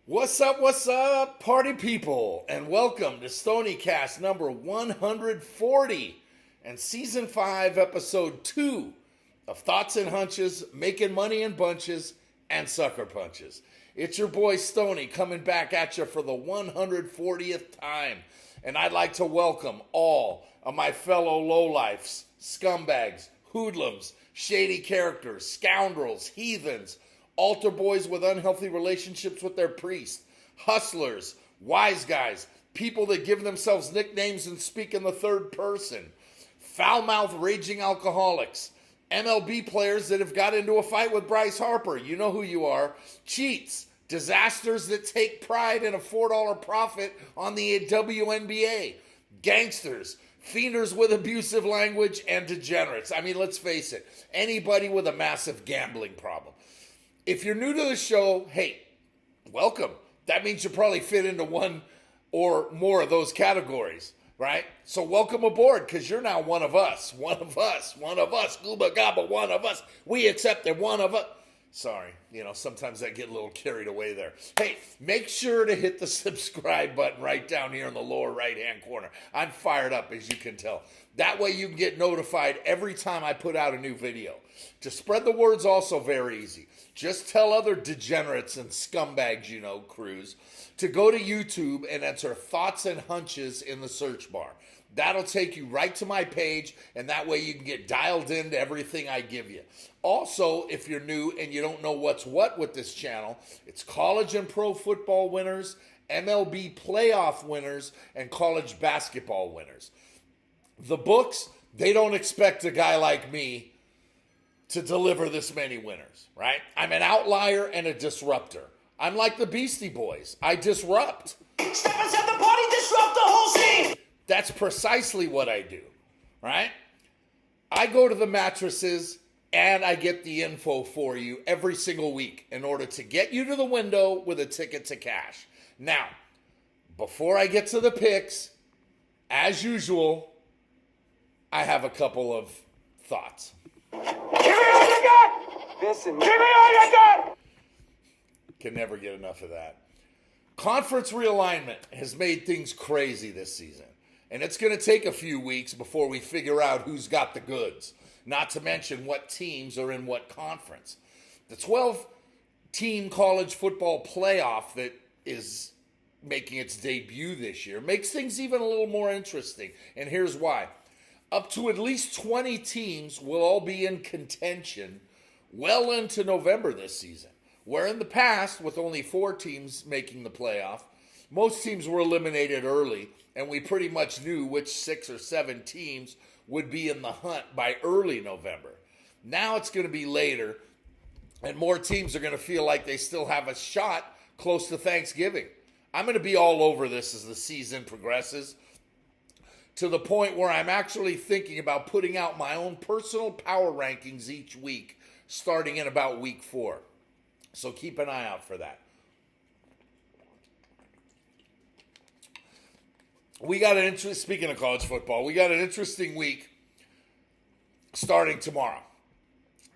What's up, party people? And welcome to Stoniecast number 140 and season 5, episode 2 of Thoughts and Hunches, Making Money in Bunches, and Sucker Punches. It's your boy Stony coming back at you for the 140th time. And I'd like to welcome all of my fellow lowlifes, scumbags, hoodlums, shady characters, scoundrels, heathens, altar boys with unhealthy relationships with their priest, hustlers, wise guys, people that give themselves nicknames and speak in the third person, foul-mouthed raging alcoholics, MLB players that have got into a fight with Bryce Harper, you know who you are, cheats, disasters that take pride in a $4 profit on the WNBA, gangsters, fienders with abusive language, and degenerates. I mean, let's face it, anybody with a massive gambling problem. If you're new to the show, hey, welcome. That means you probably fit into one or more of those categories, right? So welcome aboard, because you're now one of us. One of us. Gooba gabba, one of us. We accepted one of us. Sorry, sometimes I get a little carried away there. Hey, make sure to hit the subscribe button right down here in the lower right-hand corner. I'm fired up, as you can tell. That way you can get notified every time I put out a new video. To spread the word's also very easy. Just tell other degenerates and scumbags, crews, to go to YouTube and enter Thoughts and Hunches in the search bar. That'll take you right to my page, and that way you can get dialed into everything I give you. Also, if you're new and you don't know what's what with this channel, it's college and pro football winners, MLB playoff winners, and college basketball winners. The books, they don't expect a guy like me to deliver this many winners, right? I'm an outlier and a disruptor. I'm like the Beastie Boys. I disrupt. Step inside the party, disrupt the whole scene. That's precisely what I do, right? I go to the mattresses and I get the info for you every single week in order to get you to the window with a ticket to cash. Now, before I get to the picks, as usual, I have a couple of thoughts. Give me all you got! Listen, give me all you got! Can never get enough of that. Conference realignment has made things crazy this season. And it's going to take a few weeks before we figure out who's got the goods. Not to mention what teams are in what conference. The 12-team college football playoff that is making its debut this year makes things even a little more interesting. And here's why. Up to at least 20 teams will all be in contention well into November this season. Where in the past, with only 4 teams making the playoff, most teams were eliminated early, and we pretty much knew which 6 or 7 teams would be in the hunt by early November. Now it's going to be later, and more teams are going to feel like they still have a shot close to Thanksgiving. I'm going to be all over this as the season progresses, to the point where I'm actually thinking about putting out my own personal power rankings each week, starting in about week 4. So keep an eye out for that. Speaking of college football, we got an interesting week starting tomorrow,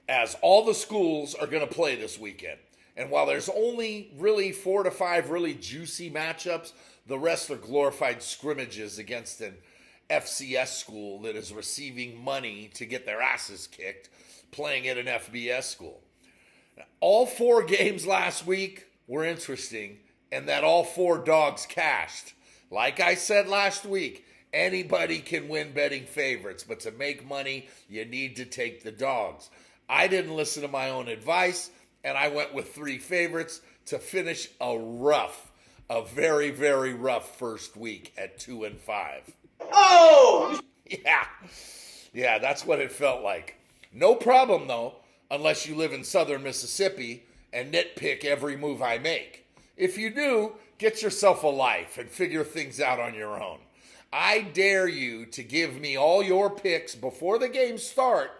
as all the schools are going to play this weekend. And while there's only really 4 to 5 really juicy matchups, the rest are glorified scrimmages against an FCS school that is receiving money to get their asses kicked, playing at an FBS school. Now, all 4 games last week were interesting, and that all 4 dogs cashed. Like I said last week, anybody can win betting favorites, but to make money, you need to take the dogs. I didn't listen to my own advice, and I went with 3 favorites to finish a very, very rough first week at 2-5. Oh! Yeah, that's what it felt like. No problem, though, unless you live in southern Mississippi and nitpick every move I make. If you do, get yourself a life and figure things out on your own. I dare you to give me all your picks before the games start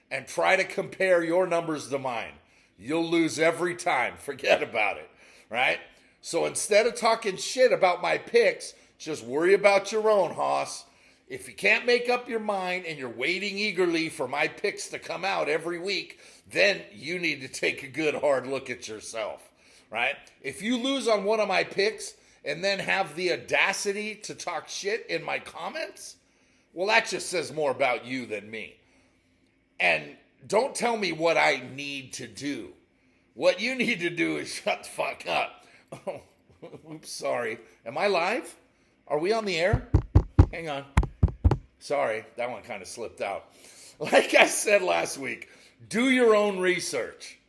and try to compare your numbers to mine. You'll lose every time. Forget about it, right? So instead of talking shit about my picks, just worry about your own, hoss. If you can't make up your mind and you're waiting eagerly for my picks to come out every week, then you need to take a good hard look at yourself. right? If you lose on one of my picks and then have the audacity to talk shit in my comments, well, that just says more about you than me. And don't tell me what I need to do. What you need to do is shut the fuck up. Oh, oops, sorry. Am I live? Are we on the air? Hang on. Sorry, that one kind of slipped out. Like I said last week, do your own research.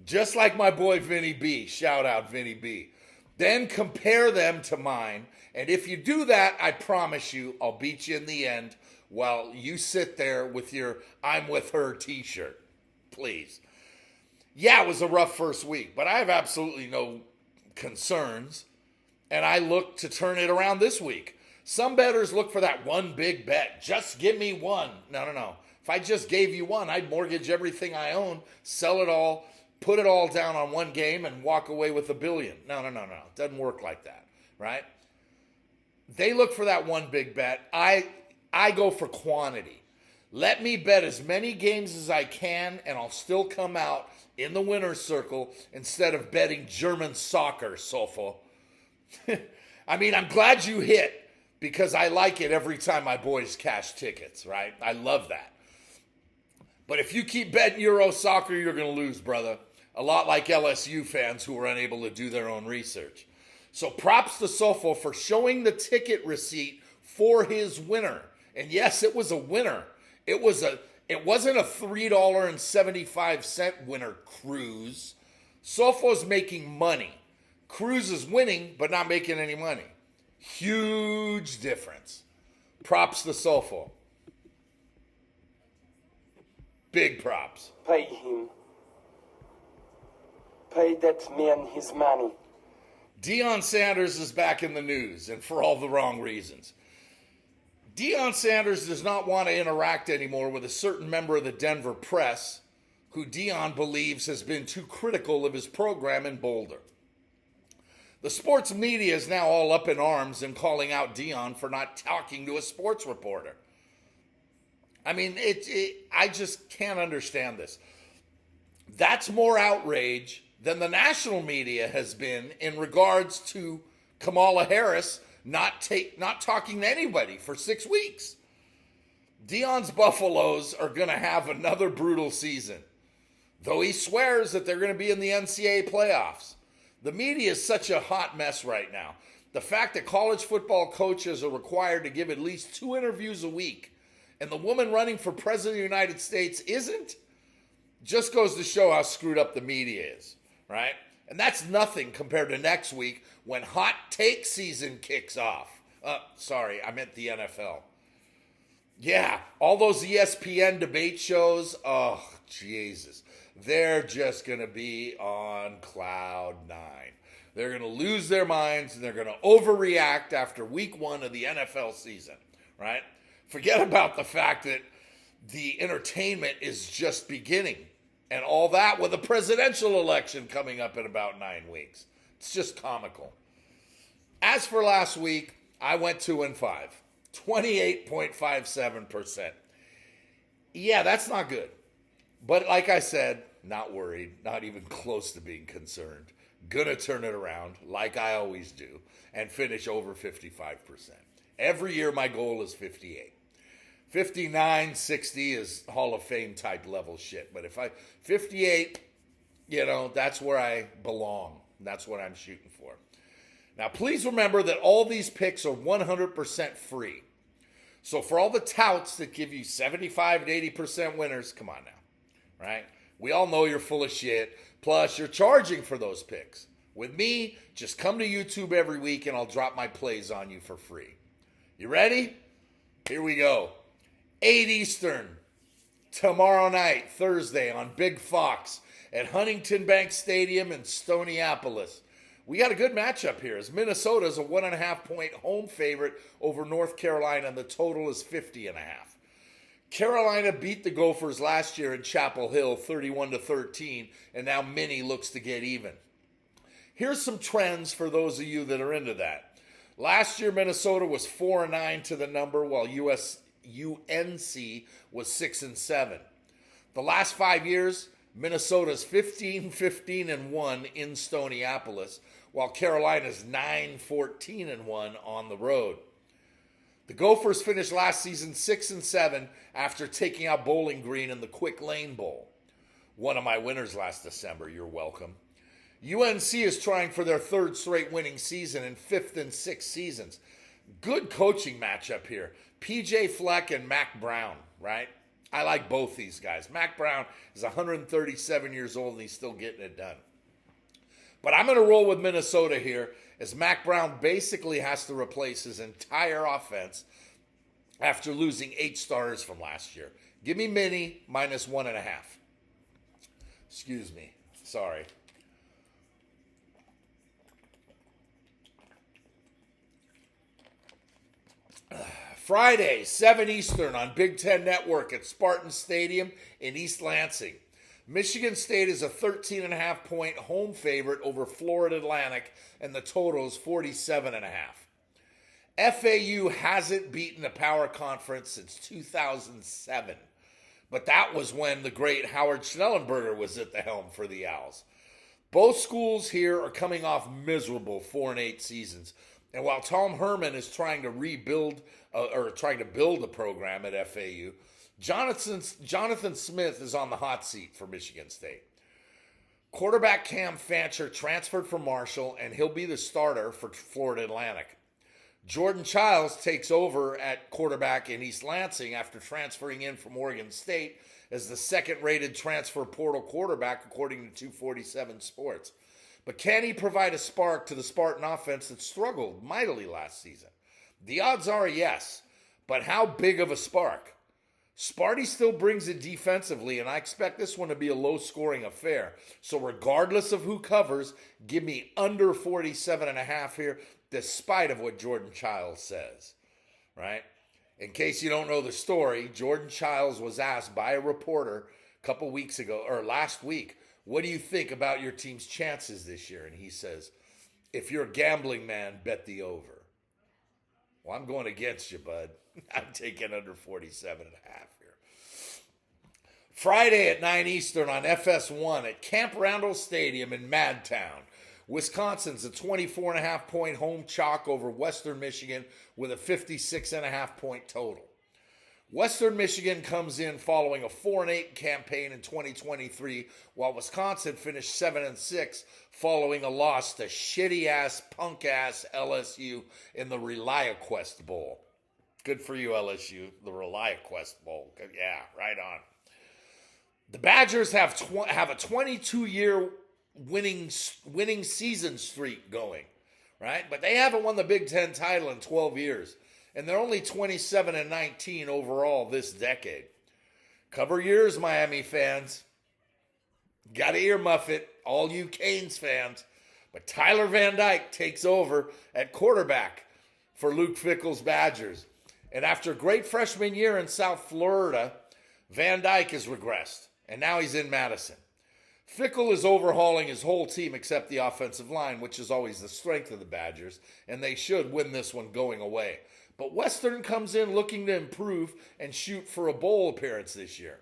Just like my boy Vinny B. Shout out Vinny B. Then compare them to mine. And if you do that, I promise you, I'll beat you in the end while you sit there with your I'm with her t-shirt. Please. Yeah, it was a rough first week, but I have absolutely no concerns. And I look to turn it around this week. Some bettors look for that one big bet. Just give me one. No. If I just gave you one, I'd mortgage everything I own, sell it all, put it all down on one game, and walk away with $1 billion. No. It doesn't work like that, right? They look for that one big bet. I go for quantity. Let me bet as many games as I can, and I'll still come out in the winner's circle instead of betting German soccer, Sofo. I mean, I'm glad you hit because I like it every time my boys cash tickets, right? I love that. But if you keep betting Euro soccer, you're going to lose, brother. A lot like LSU fans who are unable to do their own research. So props to Sofo for showing the ticket receipt for his winner. And yes, it was a winner. It wasn't a $3.75 winner cruise. Sofo's making money. Cruz is winning, but not making any money. Huge difference. Props to Sofo. Big props. Pay him. Pay that man his money. Deion Sanders is back in the news, and for all the wrong reasons. Deion Sanders does not want to interact anymore with a certain member of the Denver press who Deion believes has been too critical of his program in Boulder. The sports media is now all up in arms and calling out Deion for not talking to a sports reporter. I mean, I just can't understand this. That's more outrage than the national media has been in regards to Kamala Harris not talking to anybody for 6 weeks. Deion's Buffaloes are going to have another brutal season, though he swears that they're going to be in the NCAA playoffs. The media is such a hot mess right now. The fact that college football coaches are required to give at least 2 interviews a week, and the woman running for president of the United States isn't, just goes to show how screwed up the media is, right? And that's nothing compared to next week when hot take season kicks off. Sorry, I meant the NFL. Yeah, all those ESPN debate shows, oh, Jesus. They're just going to be on cloud 9. They're going to lose their minds and they're going to overreact after week 1 of the NFL season, right? Forget about the fact that the entertainment is just beginning and all that with a presidential election coming up in about 9 weeks. It's just comical. As for last week, I went 2-5, 28.57%. Yeah, that's not good. But like I said, not worried, not even close to being concerned. Gonna turn it around like I always do and finish over 55%. Every year my goal is 58. 59, 60 is Hall of Fame type level shit. But 58, that's where I belong. That's what I'm shooting for. Now, please remember that all these picks are 100% free. So for all the touts that give you 75 to 80% winners, come on now, right? We all know you're full of shit. Plus, you're charging for those picks. With me, just come to YouTube every week and I'll drop my plays on you for free. You ready? Here we go. 8 Eastern, tomorrow night, Thursday, on Big Fox at Huntington Bank Stadium in Stoneapolis. We got a good matchup here as Minnesota is a 1.5 point home favorite over North Carolina, and the total is 50.5. Carolina beat the Gophers last year in Chapel Hill 31-13, and now Minnie looks to get even. Here's some trends for those of you that are into that. Last year, Minnesota was 4-9 to the number, while UNC was 6-7. The last 5 years, Minnesota's 15-15-1 in Stoneapolis, while Carolina's 9-14-1 on the road. The Gophers finished last season 6-7 after taking out Bowling Green in the Quick Lane Bowl. One of my winners last December, you're welcome. UNC is trying for their third straight winning season in fifth and sixth seasons. Good coaching matchup here. PJ Fleck and Mac Brown, right? I like both these guys. Mac Brown is 137 years old and he's still getting it done. But I'm going to roll with Minnesota here as Mac Brown basically has to replace his entire offense after losing 8 starters from last year. Give me Minnie minus 1.5. Excuse me. Sorry. Friday, 7 Eastern on Big Ten Network at Spartan Stadium in East Lansing. Michigan State is a 13.5-point home favorite over Florida Atlantic, and the total is 47.5. FAU hasn't beaten a power conference since 2007, but that was when the great Howard Schnellenberger was at the helm for the Owls. Both schools here are coming off miserable 4-8 seasons, and while Tom Herman is trying to build a program at FAU, Jonathan Smith is on the hot seat for Michigan State. Quarterback Cam Fancher transferred from Marshall, and he'll be the starter for Florida Atlantic. Jordan Childs takes over at quarterback in East Lansing after transferring in from Oregon State as the second-rated transfer portal quarterback, according to 247 Sports. But can he provide a spark to the Spartan offense that struggled mightily last season? The odds are yes, but how big of a spark? Sparty still brings it defensively, and I expect this one to be a low-scoring affair. So regardless of who covers, give me under 47.5 here, despite of what Jordan Childs says, right? In case you don't know the story, Jordan Childs was asked by a reporter a couple weeks ago, or last week, what do you think about your team's chances this year? And he says, if you're a gambling man, bet the over. Well, I'm going against you, bud. I'm taking under 47.5 here. Friday at 9 Eastern on FS1 at Camp Randall Stadium in Madtown. Wisconsin's a 24.5-point home chalk over Western Michigan with a 56.5-point total. Western Michigan comes in following a 4-8 campaign in 2023, while Wisconsin finished 7-6 following a loss to shitty-ass, punk-ass LSU in the ReliaQuest Bowl. Good for you, LSU, the ReliaQuest Bowl. Yeah, right on. The Badgers have a 22-year winning season streak going, right? But they haven't won the Big Ten title in 12 years. And they're only 27-19 overall this decade. Cover yours, Miami fans. Got to earmuff it, all you Canes fans. But Tyler Van Dyke takes over at quarterback for Luke Fickell's Badgers. And after a great freshman year in South Florida, Van Dyke has regressed. And now he's in Madison. Fickell is overhauling his whole team except the offensive line, which is always the strength of the Badgers. And they should win this one going away. But Western comes in looking to improve and shoot for a bowl appearance this year.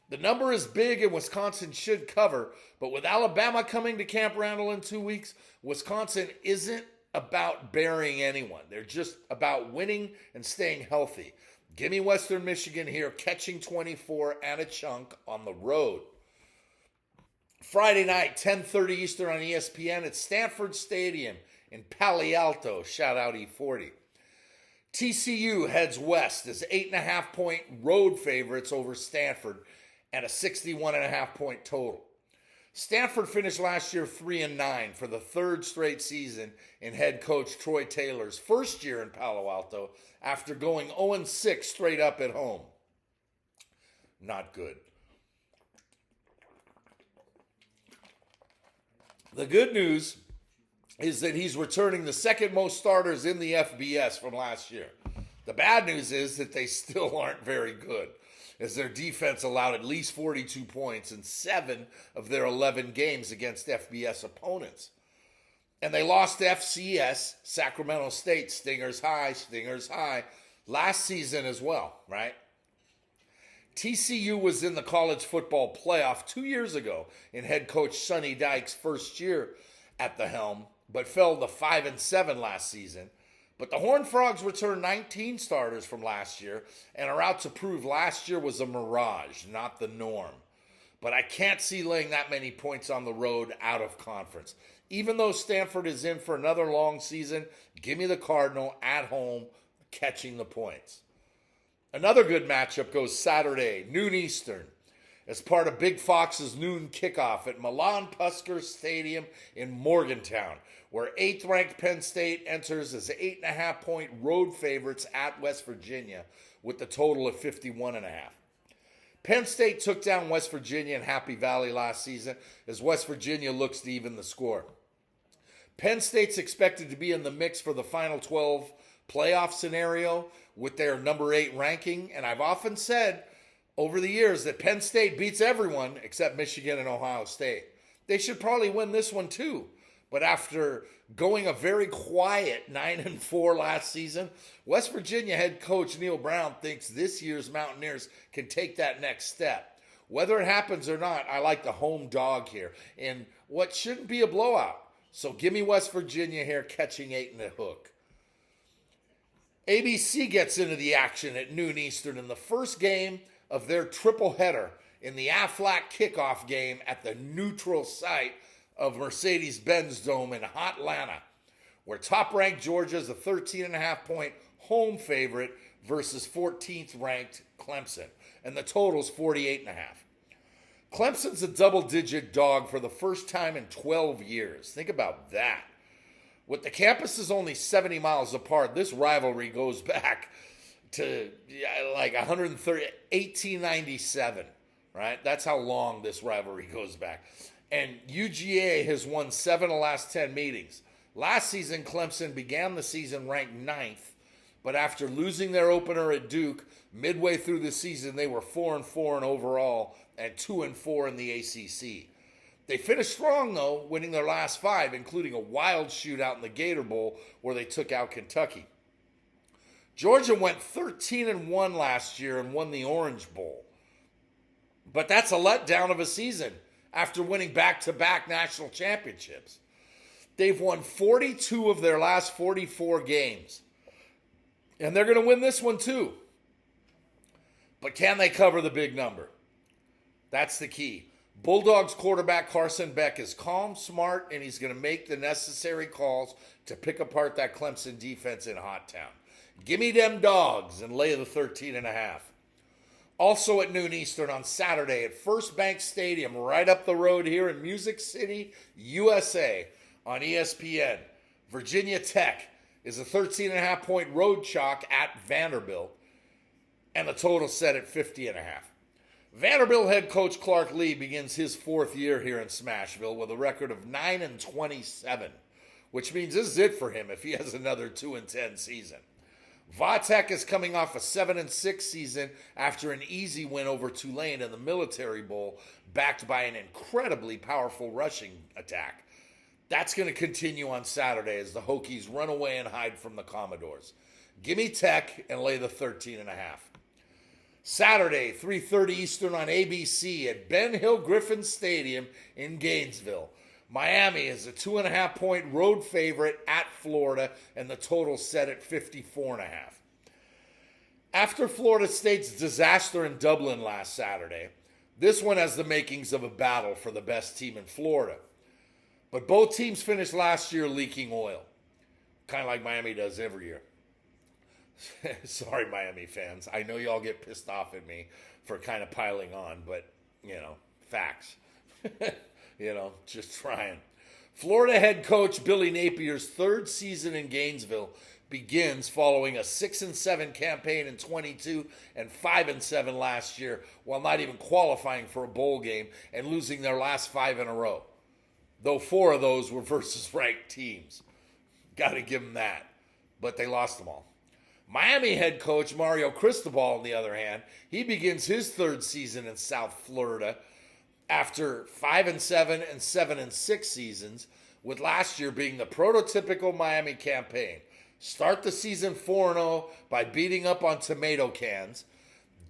The number is big and Wisconsin should cover, but with Alabama coming to Camp Randall in 2 weeks, Wisconsin isn't about burying anyone. They're just about winning and staying healthy. Give me Western Michigan here, catching 24 and a chunk on the road. Friday night, 10:30 Eastern on ESPN at Stanford Stadium in Palo Alto. Shout out E40. TCU heads west as 8.5-point road favorites over Stanford and a 61.5-point total. Stanford finished last year 3-9 for the third straight season in head coach Troy Taylor's first year in Palo Alto after going 0-6 straight up at home. Not good. The good news is that he's returning the second most starters in the FBS from last year. The bad news is that they still aren't very good, as their defense allowed at least 42 points in 7 of their 11 games against FBS opponents. And they lost to FCS, Sacramento State, Stingers high, last season as well, right? TCU was in the college football playoff 2 years ago in head coach Sonny Dykes' first year at the helm, but fell to 5-7 last season. But the Horned Frogs returned 19 starters from last year and are out to prove last year was a mirage, not the norm. But I can't see laying that many points on the road out of conference. Even though Stanford is in for another long season, give me the Cardinal at home catching the points. Another good matchup goes Saturday, noon Eastern, as part of Big Fox's noon kickoff at Milan Pusker Stadium in Morgantown, where 8th-ranked Penn State enters as 8.5-point road favorites at West Virginia with the total of 51.5. Penn State took down West Virginia in Happy Valley last season as West Virginia looks to even the score. Penn State's expected to be in the mix for the Final 12 playoff scenario with their number 8 ranking, and I've often said over the years that Penn State beats everyone except Michigan and Ohio State. They should probably win this one too. But after going a very quiet 9-4 last season, West Virginia head coach Neil Brown thinks this year's Mountaineers can take that next step. Whether it happens or not, I like the home dog here in what shouldn't be a blowout. So give me West Virginia here catching 8 in the hook. ABC gets into the action at noon Eastern in the first game of their triple header in the Aflac kickoff game at the neutral site of Mercedes-Benz Dome in Hotlanta, where top-ranked Georgia is a 13.5-point home favorite versus 14th-ranked Clemson, and the total's 48.5. Clemson's a double-digit dog for the first time in 12 years. Think about that. With the campuses only 70 miles apart, this rivalry goes back to like 1897, right? That's how long this rivalry goes back. And UGA has won 7 of the last 10 meetings. Last season, Clemson began the season ranked 9th, but after losing their opener at Duke, midway through the season, they were 4-4 in overall and 2-4 in the ACC. They finished strong, though, winning their last 5, including a wild shootout in the Gator Bowl where they took out Kentucky. Georgia went 13-1 last year and won the Orange Bowl. But that's a letdown of a season after winning back-to-back national championships. They've won 42 of their last 44 games. And they're going to win this one too. But can they cover the big number? That's the key. Bulldogs quarterback Carson Beck is calm, smart, and he's going to make the necessary calls to pick apart that Clemson defense in Hot Town. Give me them dogs and lay the 13.5. Also at noon Eastern on Saturday at First Bank Stadium right up the road here in Music City, USA on ESPN. Virginia Tech is a 13.5-point road chalk at Vanderbilt, and the total set at 50.5. Vanderbilt head coach Clark Lee begins his 4th year here in Smashville with a record of 9-27, which means this is it for him if he has another 2-10 season. Vatek is coming off a 7-6 season after an easy win over Tulane in the Military Bowl, backed by an incredibly powerful rushing attack. That's going to continue on Saturday as the Hokies run away and hide from the Commodores. Give me Tech and lay the 13.5. Saturday, 3:30 Eastern on ABC at Ben Hill Griffin Stadium in Gainesville. Miami is a 2.5-point road favorite at Florida, and the total set at 54.5. After Florida State's disaster in Dublin last Saturday, this one has the makings of a battle for the best team in Florida. But both teams finished last year leaking oil, kind of like Miami does every year. Sorry, Miami fans. I know y'all get pissed off at me for kind of piling on, but, facts. Just trying. Florida head coach Billy Napier's 3rd season in Gainesville begins following a 6-7 campaign in 22 and 5-7 last year, while not even qualifying for a bowl game and losing their last 5 in a row. Though 4 of those were versus ranked teams. Got to give them that. But they lost them all. Miami head coach Mario Cristobal, on the other hand, he begins his 3rd season in South Florida after 5-7 and 7-6 seasons, with last year being the prototypical Miami campaign. Start the season 4-0 by beating up on tomato cans,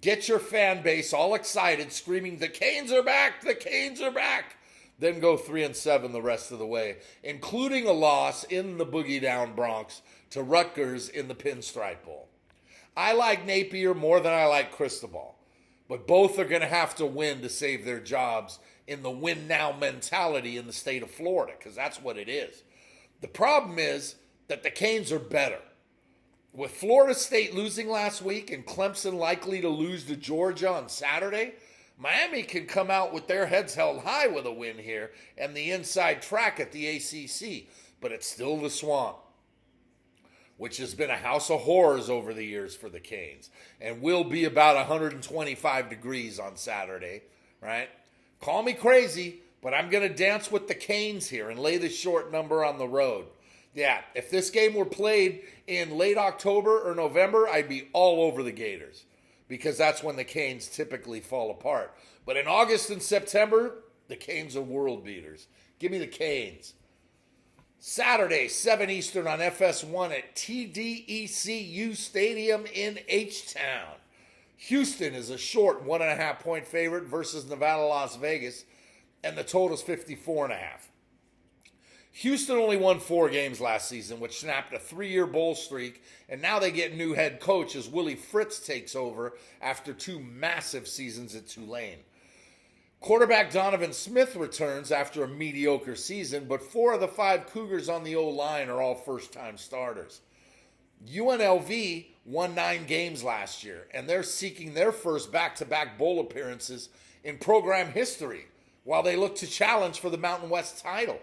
Get your fan base all excited, screaming, "The Canes are back! The Canes are back!" Then go 3-7 the rest of the way, including a loss in the Boogie Down Bronx to Rutgers in the Pinstripe Bowl. I like Napier more than I like Cristobal, but both are going to have to win to save their jobs in the win-now mentality in the state of Florida, because that's what it is. The problem is that the Canes are better. With Florida State losing last week and Clemson likely to lose to Georgia on Saturday, Miami can come out with their heads held high with a win here and the inside track at the ACC, but it's still the Swamp, which has been a house of horrors over the years for the Canes, and will be about 125 degrees on Saturday, right? Call me crazy, but I'm going to dance with the Canes here and lay the short number on the road. Yeah, if this game were played in late October or November, I'd be all over the Gators, because that's when the Canes typically fall apart. But in August and September, the Canes are world beaters. Give me the Canes. Saturday, 7 Eastern on FS1 at TDECU Stadium in H-Town. Houston is a short 1.5 point favorite versus Nevada, Las Vegas, and the total's 54.5. Houston only won 4 games last season, which snapped a 3-year bowl streak, and now they get new head coach as Willie Fritz takes over after 2 massive seasons at Tulane. Quarterback Donovan Smith returns after a mediocre season, but 4 of the 5 Cougars on the O-line are all first-time starters. UNLV won 9 games last year, and they're seeking their first back-to-back bowl appearances in program history, while they look to challenge for the Mountain West title.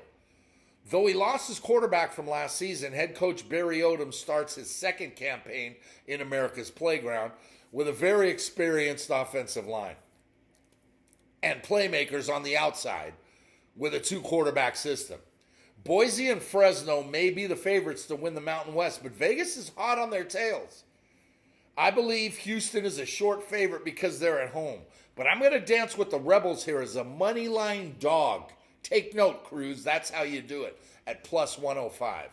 Though he lost his quarterback from last season, head coach Barry Odom starts his second campaign in America's Playground with a very experienced offensive line and playmakers on the outside with a 2-quarterback system. Boise and Fresno may be the favorites to win the Mountain West, but Vegas is hot on their tails. I believe Houston is a short favorite because they're at home, but I'm going to dance with the Rebels here as a money line dog. Take note, Cruz. That's how you do it at plus 105.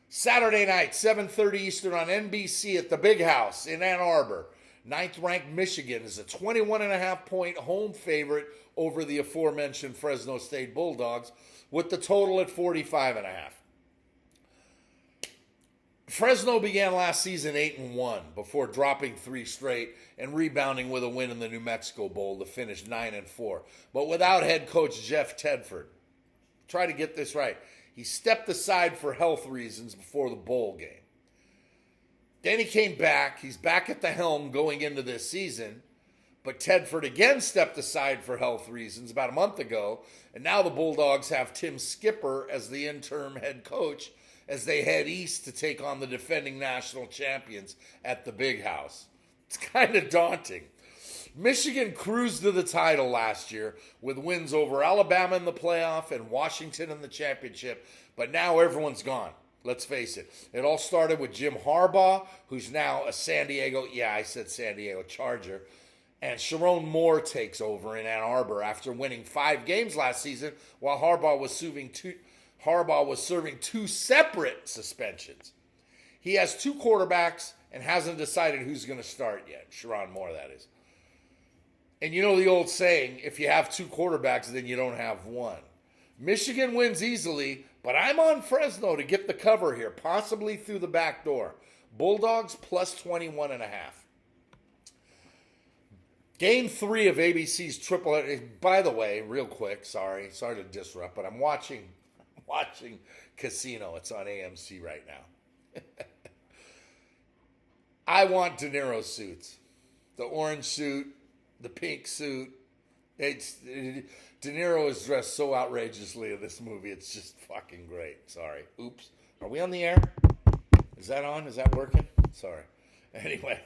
Saturday night, 7:30 Eastern on NBC at the Big House in Ann Arbor. 9th-ranked Michigan is a 21.5 point home favorite over the aforementioned Fresno State Bulldogs, with the total at 45.5. Fresno began last season 8-1 before dropping 3 straight and rebounding with a win in the New Mexico Bowl to finish 9-4, but without head coach Jeff Tedford. Try to get this right. He stepped aside for health reasons before the bowl game. Then he came back. He's back at the helm going into this season, but Tedford again stepped aside for health reasons about a month ago, and now the Bulldogs have Tim Skipper as the interim head coach as they head east to take on the defending national champions at the Big House. It's kind of daunting. Michigan cruised to the title last year with wins over Alabama in the playoff and Washington in the championship, but now everyone's gone. Let's face it. It all started with Jim Harbaugh, who's now a San Diego Charger, and Sharon Moore takes over in Ann Arbor after winning 5 games last season while Harbaugh was serving 2 separate suspensions. He has 2 quarterbacks and hasn't decided who's going to start yet. Sharon Moore, that is. And you know the old saying, if you have 2 quarterbacks, then you don't have one. Michigan wins easily, but I'm on Fresno to get the cover here, possibly through the back door. Bulldogs plus 21.5. Game 3 of ABC's triple. By the way, real quick, sorry to disrupt, but I'm watching Casino. It's on AMC right now. I want De Niro suits. The orange suit, the pink suit. De Niro is dressed so outrageously in this movie. It's just fucking great. Sorry. Oops. Are we on the air? Is that on? Is that working? Sorry. Anyway,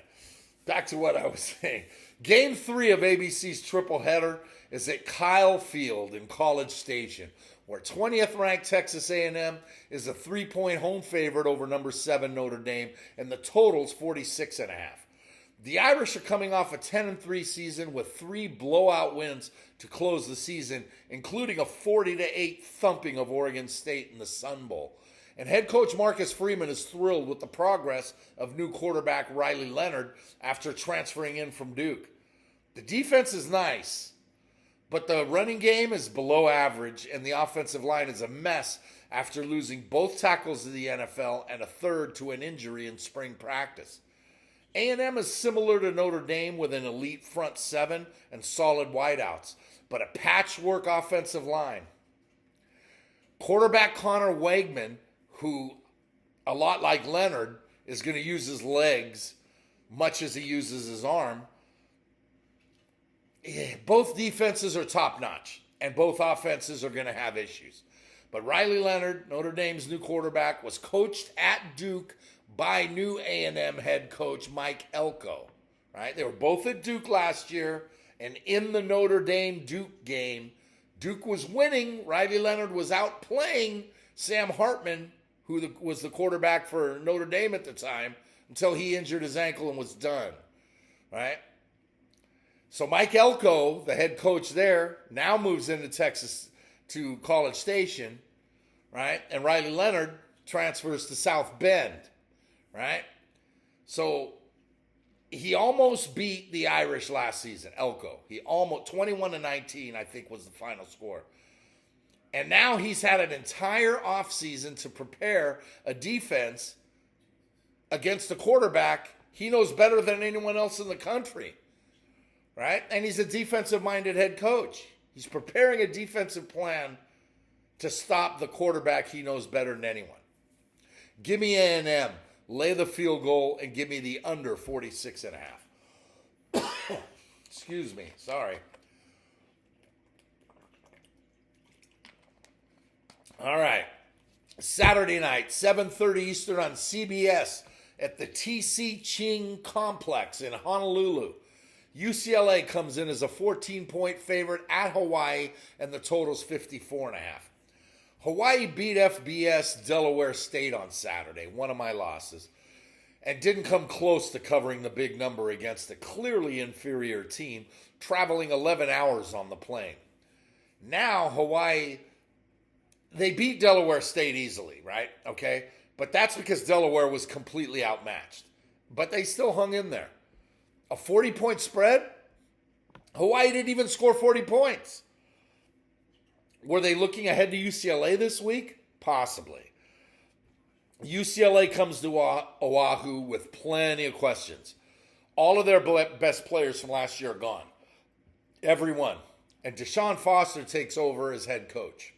back to what I was saying. Game 3 of ABC's triple header is at Kyle Field in College Station, where 20th ranked Texas A&M is a 3-point home favorite over number 7 Notre Dame, and the total's 46.5. The Irish are coming off a 10-3 season with 3 blowout wins to close the season, including a 40-8 thumping of Oregon State in the Sun Bowl. And head coach Marcus Freeman is thrilled with the progress of new quarterback Riley Leonard after transferring in from Duke. The defense is nice, but the running game is below average, and the offensive line is a mess after losing both tackles to the NFL and a third to an injury in spring practice. A&M is similar to Notre Dame with an elite front seven and solid wideouts, but a patchwork offensive line. Quarterback Connor Wegman, who, a lot like Leonard, is going to use his legs much as he uses his arm. Both defenses are top-notch, and both offenses are going to have issues. But Riley Leonard, Notre Dame's new quarterback, was coached at Duke by new A&M head coach Mike Elko. Right? They were both at Duke last year, and in the Notre Dame-Duke game, Duke was winning. Riley Leonard was outplaying Sam Hartman, who was the quarterback for Notre Dame at the time, until he injured his ankle and was done. Right? So Mike Elko, the head coach there, now moves into Texas to College Station, right? And Riley Leonard transfers to South Bend, right? So he almost beat the Irish last season, Elko. He almost, 21-19, I think, was the final score. And now he's had an entire offseason to prepare a defense against a quarterback he knows better than anyone else in the country. Right? And he's a defensive-minded head coach. He's preparing a defensive plan to stop the quarterback he knows better than anyone. Give me A&M. Lay the field goal and give me the under 46.5. Excuse me. Sorry. All right. Saturday night, 7:30 Eastern on CBS at the TC Ching Complex in Honolulu. UCLA comes in as a 14-point favorite at Hawaii, and the total's 54.5. Hawaii beat FBS Delaware State on Saturday, one of my losses, and didn't come close to covering the big number against a clearly inferior team, traveling 11 hours on the plane. Now, Hawaii, they beat Delaware State easily, right? Okay? But that's because Delaware was completely outmatched. But they still hung in there. A 40-point spread? Hawaii didn't even score 40 points. Were they looking ahead to UCLA this week? Possibly. UCLA comes to Oahu with plenty of questions. All of their best players from last year are gone. Every one. And Deshaun Foster takes over as head coach.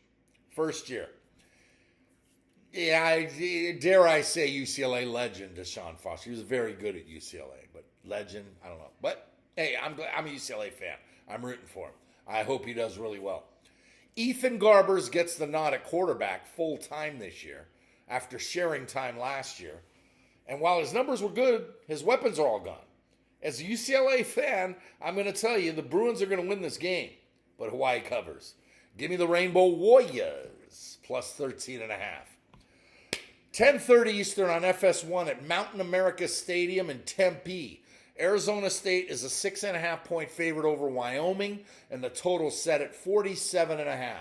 First year. Yeah, dare I say UCLA legend Deshaun Foster. He was very good at UCLA, but legend, I don't know. But hey, I'm a UCLA fan. I'm rooting for him. I hope he does really well. Ethan Garbers gets the nod at quarterback full time this year after sharing time last year. And while his numbers were good, his weapons are all gone. As a UCLA fan, I'm going to tell you the Bruins are going to win this game, but Hawaii covers. Give me the Rainbow Warriors plus 13.5. 10:30 Eastern on FS1 at Mountain America Stadium in Tempe. Arizona State is a 6.5-point favorite over Wyoming, and the total set at 47.5.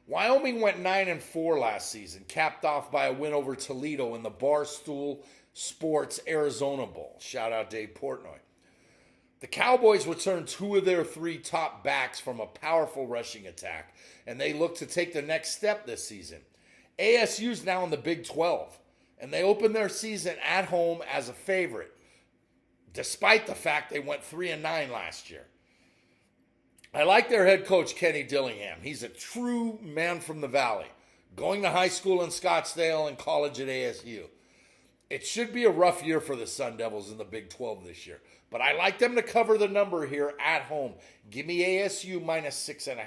Wyoming went 9-4 last season, capped off by a win over Toledo in the Barstool Sports Arizona Bowl. Shout out Dave Portnoy. The Cowboys returned 2 of their 3 top backs from a powerful rushing attack, and they look to take the next step this season. ASU's now in the Big 12, and they opened their season at home as a favorite, despite the fact they went 3-9 last year. I like their head coach, Kenny Dillingham. He's a true man from the Valley, going to high school in Scottsdale and college at ASU. It should be a rough year for the Sun Devils in the Big 12 this year, but I like them to cover the number here at home. Give me ASU minus 6.5.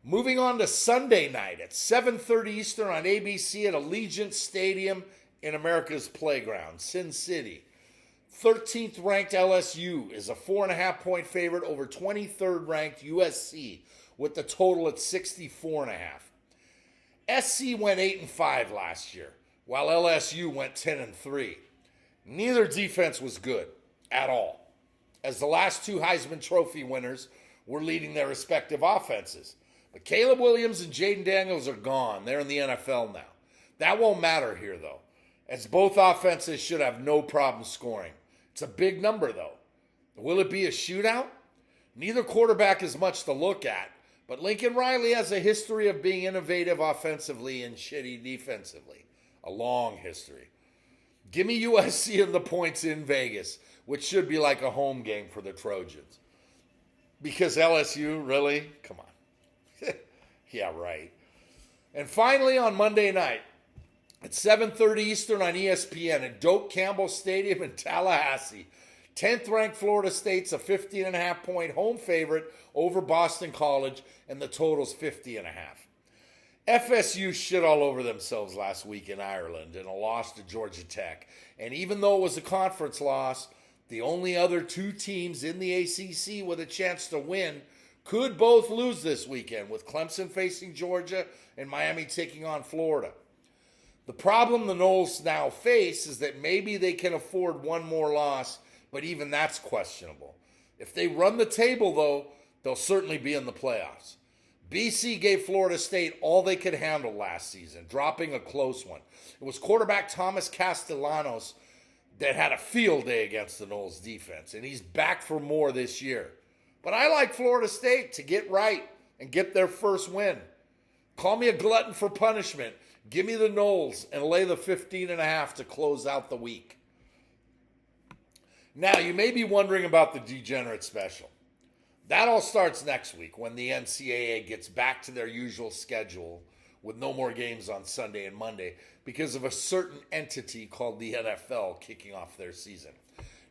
Moving on to Sunday night at 7:30 Eastern on ABC at Allegiant Stadium in America's Playground, Sin City. 13th ranked LSU is a 4.5-point favorite over 23rd ranked USC with the total at 64.5. SC went 8-5 last year, while LSU went 10-3. Neither defense was good at all, as the last 2 Heisman Trophy winners were leading their respective offenses. But Caleb Williams and Jaden Daniels are gone. They're in the NFL now. That won't matter here, though, as both offenses should have no problem scoring. It's a big number, though. Will it be a shootout? Neither quarterback is much to look at, but Lincoln Riley has a history of being innovative offensively and shitty defensively. A long history. Give me USC and the points in Vegas, which should be like a home game for the Trojans. Because LSU, really? Come on. Yeah, right. And finally, on Monday night, at 7:30 Eastern on ESPN at Doak Campbell Stadium in Tallahassee, 10th-ranked Florida State's a 15.5-point home favorite over Boston College, and the total's 50.5. FSU shit all over themselves last week in Ireland in a loss to Georgia Tech. And even though it was a conference loss, the only other two teams in the ACC with a chance to win could both lose this weekend, with Clemson facing Georgia and Miami taking on Florida. The problem the Noles now face is that maybe they can afford one more loss, but even that's questionable. If they run the table, though, they'll certainly be in the playoffs. BC gave Florida State all they could handle last season, dropping a close one. It was quarterback Thomas Castellanos that had a field day against the Noles defense, and he's back for more this year. But I like Florida State to get right and get their first win. Call me a glutton for punishment. Give me the Noles and lay the 15.5 to close out the week. Now, you may be wondering about the Degenerate Special. That all starts next week when the NCAA gets back to their usual schedule with no more games on Sunday and Monday because of a certain entity called the NFL kicking off their season.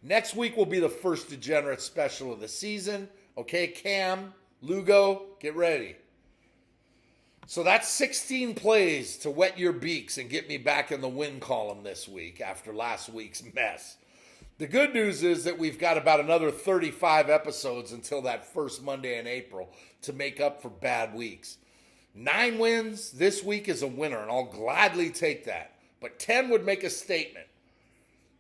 Next week will be the first Degenerate Special of the season. Okay, Cam, Lugo, get ready. So that's 16 plays to wet your beaks and get me back in the win column this week after last week's mess. The good news is that we've got about another 35 episodes until that first Monday in April to make up for bad weeks. 9 wins this week is a winner, and I'll gladly take that. But 10 would make a statement.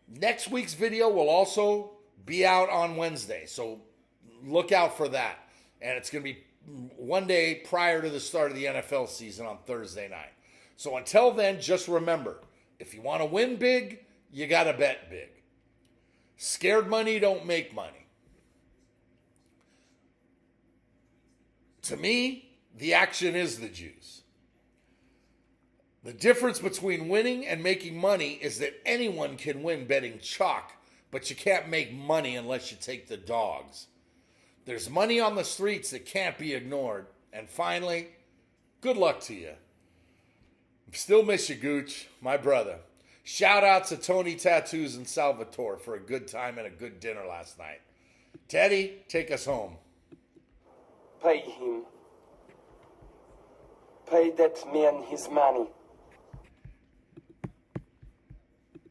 Next week's video will also be out on Wednesday, so look out for that. And it's going to be one day prior to the start of the NFL season on Thursday night. So until then, just remember, if you want to win big, you got to bet big. Scared money don't make money. To me, the action is the juice. The difference between winning and making money is that anyone can win betting chalk, but you can't make money unless you take the dogs. There's money on the streets that can't be ignored. And finally, good luck to you. Still miss you, Gooch, my brother. Shout out to Tony Tattoos and Salvatore for a good time and a good dinner last night. Teddy, take us home. Pay him. Pay that man his money.